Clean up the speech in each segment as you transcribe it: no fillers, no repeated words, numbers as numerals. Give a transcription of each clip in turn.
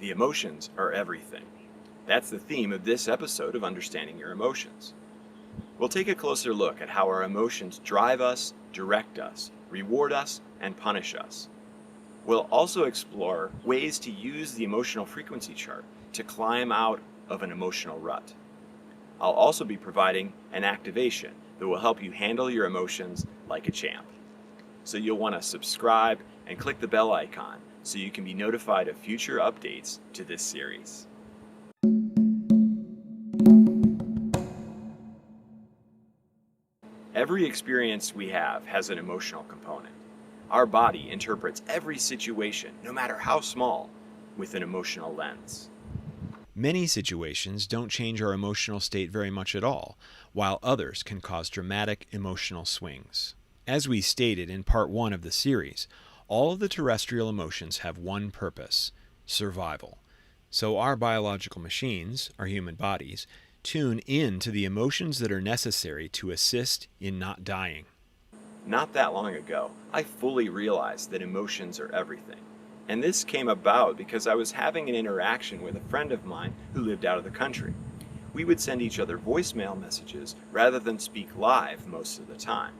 The emotions are everything. That's the theme of this episode of Understanding Your Emotions. We'll take a closer look at how our emotions drive us, direct us, reward us, and punish us. We'll also explore ways to use the emotional frequency chart to climb out of an emotional rut. I'll also be providing an activation that will help you handle your emotions like a champ. So you'll want to subscribe and click the bell icon so you can be notified of future updates to this series. Every experience we have has an emotional component. Our body interprets every situation, no matter how small, with an emotional lens. Many situations don't change our emotional state very much at all, while others can cause dramatic emotional swings. As we stated in part 1 of the series, all of the terrestrial emotions have one purpose: survival. So our biological machines, our human bodies, tune in to the emotions that are necessary to assist in not dying. Not that long ago, I fully realized that emotions are everything. And this came about because I was having an interaction with a friend of mine who lived out of the country. We would send each other voicemail messages rather than speak live most of the time.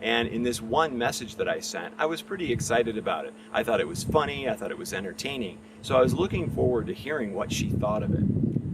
And in this one message that I sent, I was pretty excited about it. I thought it was funny, I thought it was entertaining, so I was looking forward to hearing what she thought of it.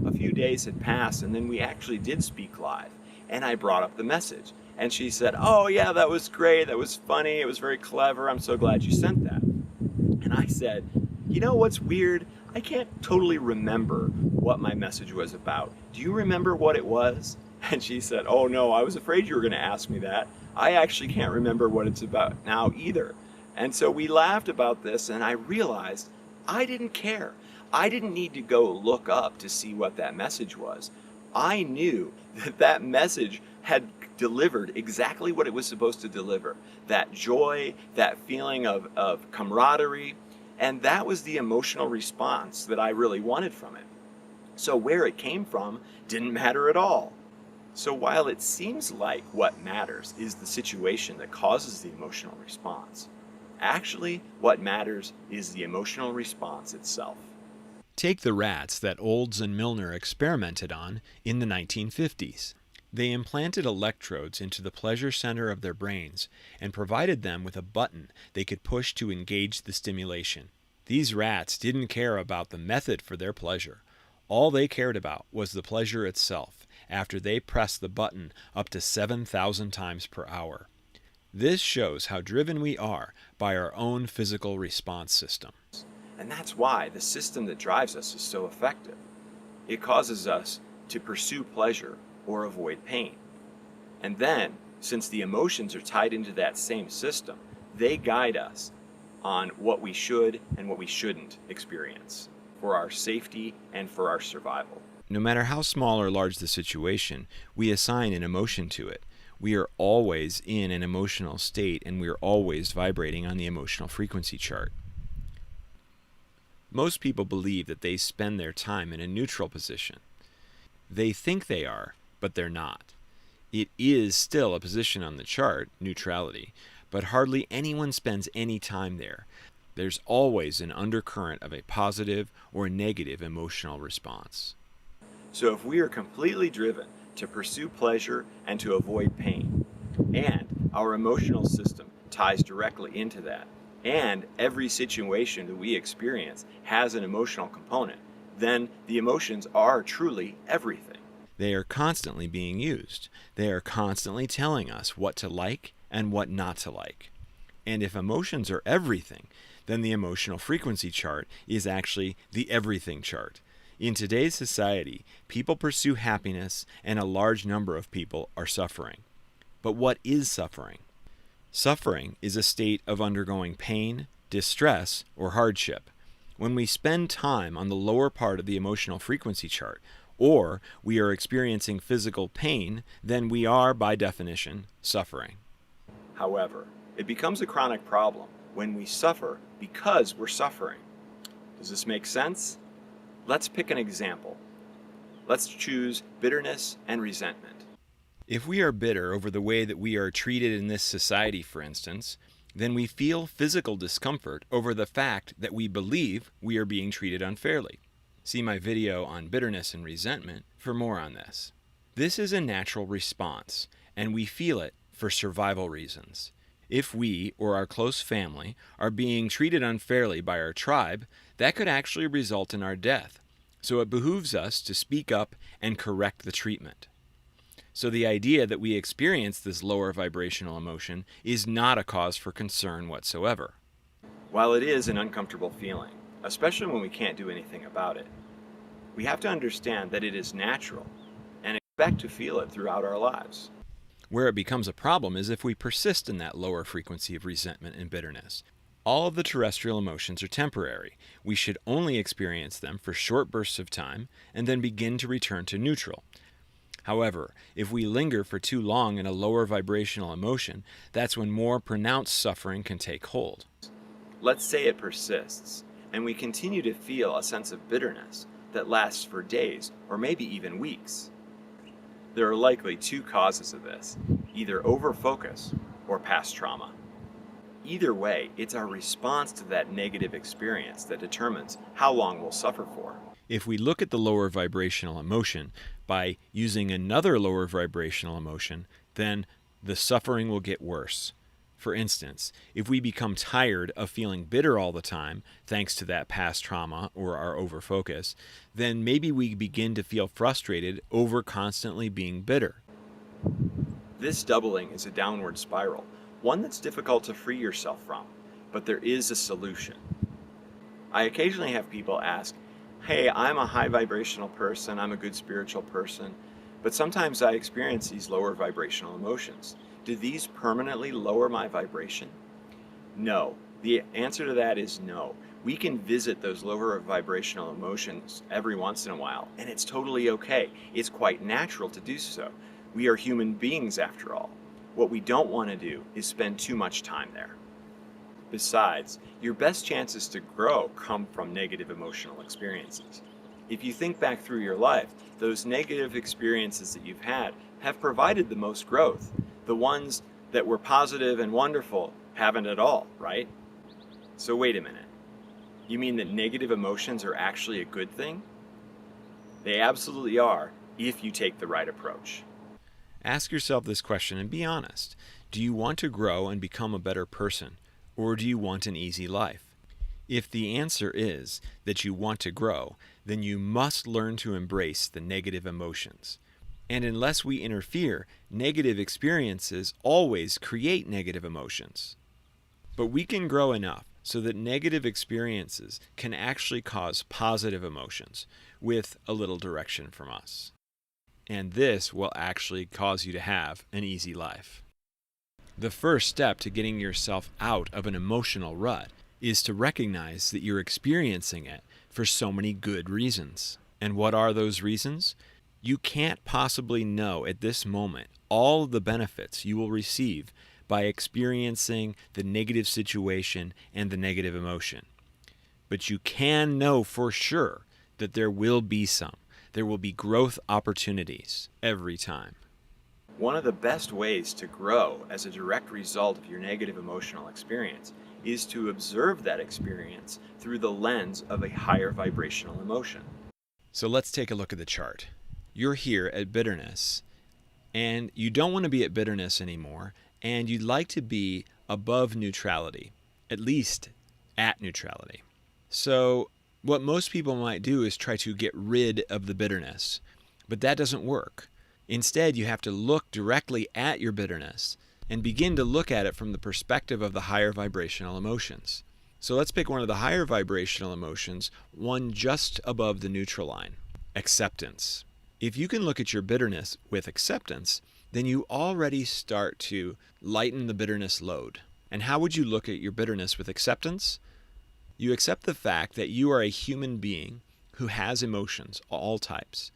A few days had passed, and then we actually did speak live, and I brought up the message. And she said, "Oh yeah, that was great, that was funny, it was very clever, I'm so glad you sent that." And I said, "You know what's weird? I can't totally remember what my message was about. Do you remember what it was?" And she said, "Oh no, I was afraid you were going to ask me that. I actually can't remember what it's about now either." And so we laughed about this, and I realized I didn't care. I didn't need to go look up to see what that message was. I knew that that message had delivered exactly what it was supposed to deliver. That joy, that feeling of camaraderie, and that was the emotional response that I really wanted from it. So where it came from didn't matter at all. So while it seems like what matters is the situation that causes the emotional response, actually what matters is the emotional response itself. Take the rats that Olds and Milner experimented on in the 1950s. They implanted electrodes into the pleasure center of their brains and provided them with a button they could push to engage the stimulation. These rats didn't care about the method for their pleasure. All they cared about was the pleasure itself after they pressed the button up to 7,000 times per hour. This shows how driven we are by our own physical response system. And that's why the system that drives us is so effective. It causes us to pursue pleasure or avoid pain. And then, since the emotions are tied into that same system, they guide us on what we should and what we shouldn't experience for our safety and for our survival. No matter how small or large the situation, we assign an emotion to it. We are always in an emotional state, and we are always vibrating on the emotional frequency chart. Most people believe that they spend their time in a neutral position. They think they are, but they're not. It is still a position on the chart, neutrality, but hardly anyone spends any time there. There's always an undercurrent of a positive or negative emotional response. So if we are completely driven to pursue pleasure and to avoid pain, and our emotional system ties directly into that, and every situation that we experience has an emotional component, then the emotions are truly everything. They are constantly being used. They are constantly telling us what to like and what not to like. And if emotions are everything, then the emotional frequency chart is actually the everything chart. In today's society, people pursue happiness, and a large number of people are suffering. But what is suffering? Suffering is a state of undergoing pain, distress, or hardship. When we spend time on the lower part of the emotional frequency chart, or we are experiencing physical pain, then we are, by definition, suffering. However, it becomes a chronic problem when we suffer because we're suffering. Does this make sense? Let's pick an example. Let's choose bitterness and resentment. If we are bitter over the way that we are treated in this society, for instance, then we feel physical discomfort over the fact that we believe we are being treated unfairly. See my video on bitterness and resentment for more on this. This is a natural response, and we feel it for survival reasons. If we or our close family are being treated unfairly by our tribe, that could actually result in our death. So it behooves us to speak up and correct the treatment. So the idea that we experience this lower vibrational emotion is not a cause for concern whatsoever. While it is an uncomfortable feeling, especially when we can't do anything about it, we have to understand that it is natural and expect to feel it throughout our lives. Where it becomes a problem is if we persist in that lower frequency of resentment and bitterness. All of the terrestrial emotions are temporary. We should only experience them for short bursts of time and then begin to return to neutral. However, if we linger for too long in a lower vibrational emotion, that's when more pronounced suffering can take hold. Let's say it persists, and we continue to feel a sense of bitterness that lasts for days or maybe even weeks. There are likely two causes of this, either overfocus or past trauma. Either way, it's our response to that negative experience that determines how long we'll suffer for. If we look at the lower vibrational emotion by using another lower vibrational emotion, then the suffering will get worse. For instance, if we become tired of feeling bitter all the time, thanks to that past trauma or our overfocus, then maybe we begin to feel frustrated over constantly being bitter. This doubling is a downward spiral, one that's difficult to free yourself from, but there is a solution. I occasionally have people ask, hey, I'm a high vibrational person, I'm a good spiritual person, but sometimes I experience these lower vibrational emotions. Do these permanently lower my vibration? No. The answer to that is no. We can visit those lower vibrational emotions every once in a while, and it's totally okay. It's quite natural to do so. We are human beings after all. What we don't want to do is spend too much time there. Besides, your best chances to grow come from negative emotional experiences. If you think back through your life, those negative experiences that you've had have provided the most growth. The ones that were positive and wonderful haven't at all, right? So wait a minute. You mean that negative emotions are actually a good thing? They absolutely are, if you take the right approach. Ask yourself this question and be honest. Do you want to grow and become a better person, or do you want an easy life? If the answer is that you want to grow, then you must learn to embrace the negative emotions. And unless we interfere, negative experiences always create negative emotions. But we can grow enough so that negative experiences can actually cause positive emotions with a little direction from us. And this will actually cause you to have an easy life. The first step to getting yourself out of an emotional rut is to recognize that you're experiencing it for so many good reasons. And what are those reasons? You can't possibly know at this moment all of the benefits you will receive by experiencing the negative situation and the negative emotion. But you can know for sure that there will be some. There will be growth opportunities every time. One of the best ways to grow as a direct result of your negative emotional experience is to observe that experience through the lens of a higher vibrational emotion. So let's take a look at the chart. You're here at bitterness, and you don't want to be at bitterness anymore, and you'd like to be above neutrality, at least at neutrality. So what most people might do is try to get rid of the bitterness, but that doesn't work. Instead, you have to look directly at your bitterness and begin to look at it from the perspective of the higher vibrational emotions. So let's pick one of the higher vibrational emotions, one just above the neutral line, acceptance. If you can look at your bitterness with acceptance, then you already start to lighten the bitterness load. And how would you look at your bitterness with acceptance? You accept the fact that you are a human being who has emotions, all types.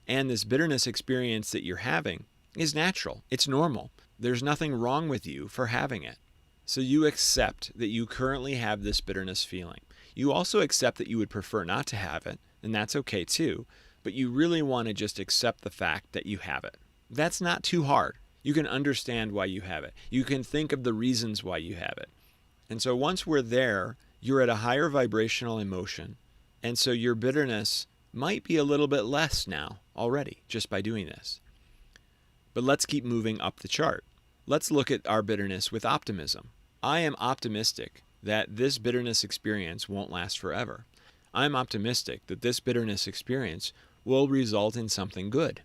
And this bitterness experience that you're having is natural. It's normal. There's nothing wrong with you for having it. So you accept that you currently have this bitterness feeling. You also accept that you would prefer not to have it, and that's okay too, but you really want to just accept the fact that you have it. That's not too hard. You can understand why you have it. You can think of the reasons why you have it. And so once we're there, you're at a higher vibrational emotion. And so your bitterness might be a little bit less now already just by doing this. But let's keep moving up the chart. Let's look at our bitterness with optimism. I am optimistic that this bitterness experience won't last forever. I'm optimistic that this bitterness experience will result in something good.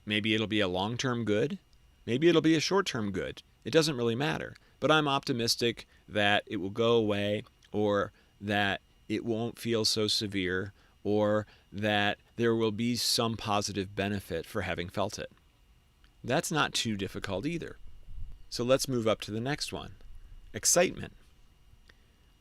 Maybe it'll be a long-term good. Maybe it'll be a short-term good. It doesn't really matter. But I'm optimistic that it will go away, or that it won't feel so severe, or that there will be some positive benefit for having felt it. That's not too difficult either. So let's move up to the next one. Excitement.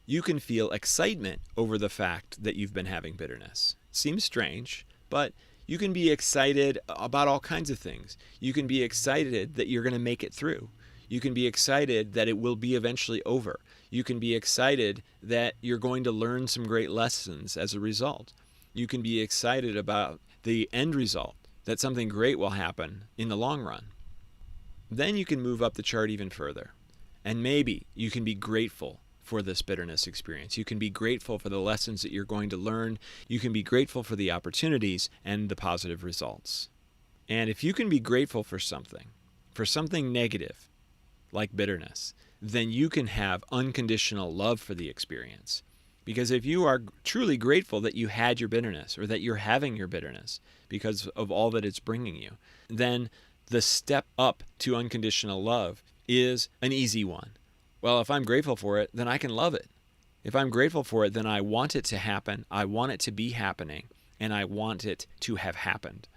You can feel excitement over the fact that you've been having bitterness. Seems strange, but you can be excited about all kinds of things. You can be excited that you're going to make it through. You can be excited that it will be eventually over. You can be excited that you're going to learn some great lessons as a result. You can be excited about the end result, that something great will happen in the long run. Then you can move up the chart even further. And maybe you can be grateful for this bitterness experience. You can be grateful for the lessons that you're going to learn. You can be grateful for the opportunities and the positive results. And if you can be grateful for something negative, like bitterness, then you can have unconditional love for the experience. Because if you are truly grateful that you had your bitterness, or that you're having your bitterness because of all that it's bringing you, then the step up to unconditional love is an easy one. Well, if I'm grateful for it, then I can love it. If I'm grateful for it, then I want it to happen. I want it to be happening, and I want it to have happened.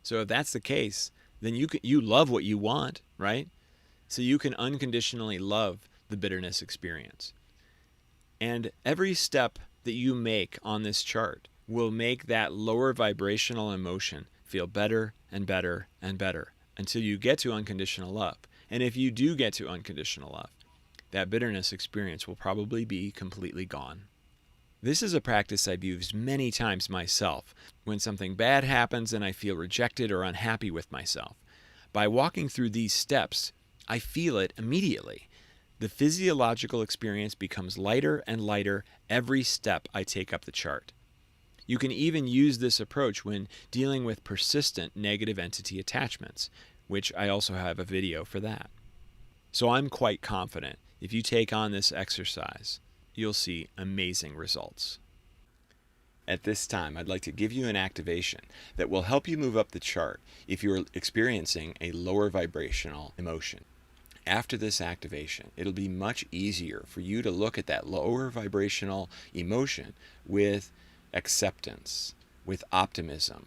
So if that's the case, then you love what you want, right? So you can unconditionally love the bitterness experience. And every step that you make on this chart will make that lower vibrational emotion feel better and better and better until you get to unconditional love. And if you do get to unconditional love, that bitterness experience will probably be completely gone. This is a practice I've used many times myself when something bad happens and I feel rejected or unhappy with myself. By walking through these steps, I feel it immediately. The physiological experience becomes lighter and lighter every step I take up the chart. You can even use this approach when dealing with persistent negative entity attachments, which I also have a video for that. So I'm quite confident if you take on this exercise, you'll see amazing results. At this time, I'd like to give you an activation that will help you move up the chart if you're experiencing a lower vibrational emotion. After this activation, it'll be much easier for you to look at that lower vibrational emotion with acceptance, with optimism,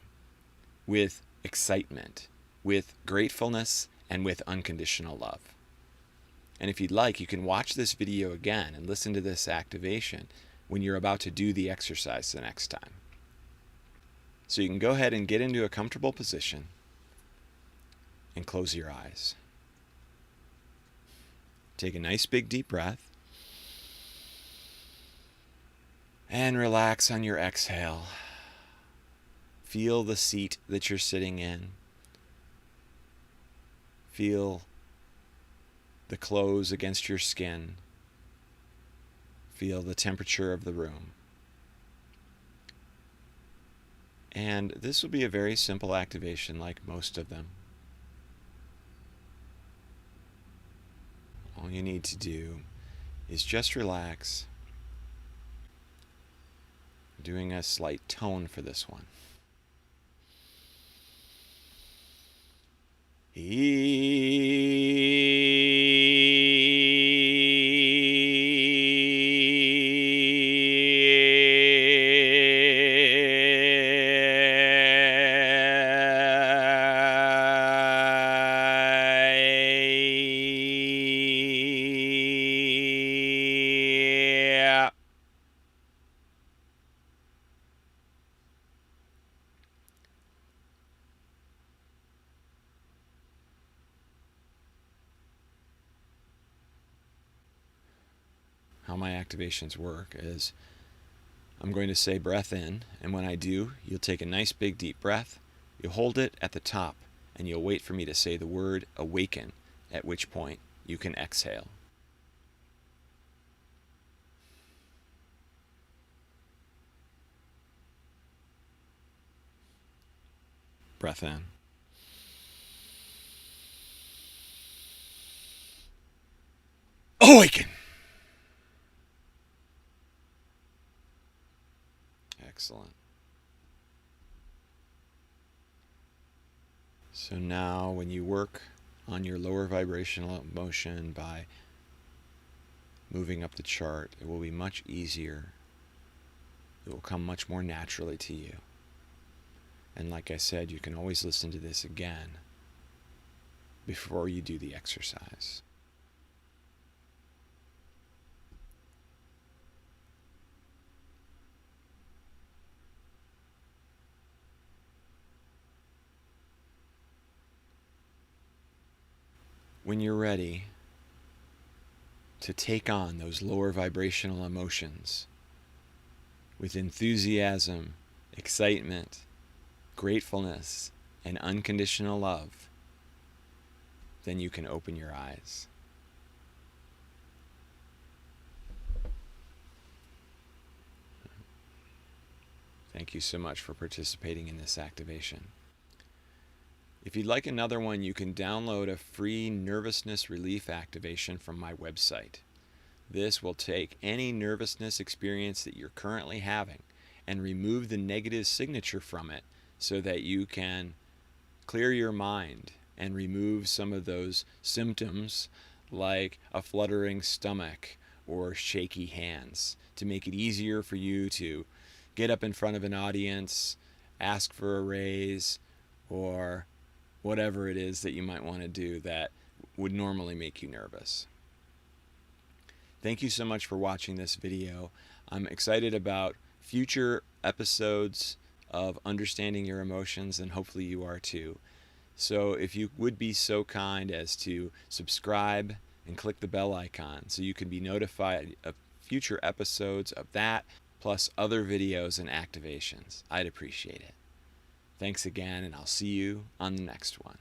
with excitement, with gratefulness, and with unconditional love. And if you'd like, you can watch this video again and listen to this activation when you're about to do the exercise the next time. So you can go ahead and get into a comfortable position and close your eyes. Take a nice big deep breath and relax on your exhale. Feel the seat that you're sitting in. Feel the clothes against your skin. Feel the temperature of the room. And this will be a very simple activation like most of them. All you need to do is just relax. I'm doing a slight tone for this one. How my activations work is I'm going to say breath in, and when I do, you'll take a nice big deep breath, you'll hold it at the top, and you'll wait for me to say the word awaken, at which point you can exhale. Breath in. Awaken. Excellent. So now when you work on your lower vibrational emotion by moving up the chart, it will be much easier. It will come much more naturally to you. And like I said, you can always listen to this again before you do the exercise. When you're ready to take on those lower vibrational emotions with enthusiasm, excitement, gratefulness, and unconditional love, then you can open your eyes. Thank you so much for participating in this activation. If you'd like another one, you can download a free nervousness relief activation from my website. This will take any nervousness experience that you're currently having and remove the negative signature from it so that you can clear your mind and remove some of those symptoms like a fluttering stomach or shaky hands to make it easier for you to get up in front of an audience, ask for a raise, or whatever it is that you might want to do that would normally make you nervous. Thank you so much for watching this video. I'm excited about future episodes of Understanding Your Emotions, and hopefully you are too. So if you would be so kind as to subscribe and click the bell icon so you can be notified of future episodes of that, plus other videos and activations, I'd appreciate it. Thanks again, and I'll see you on the next one.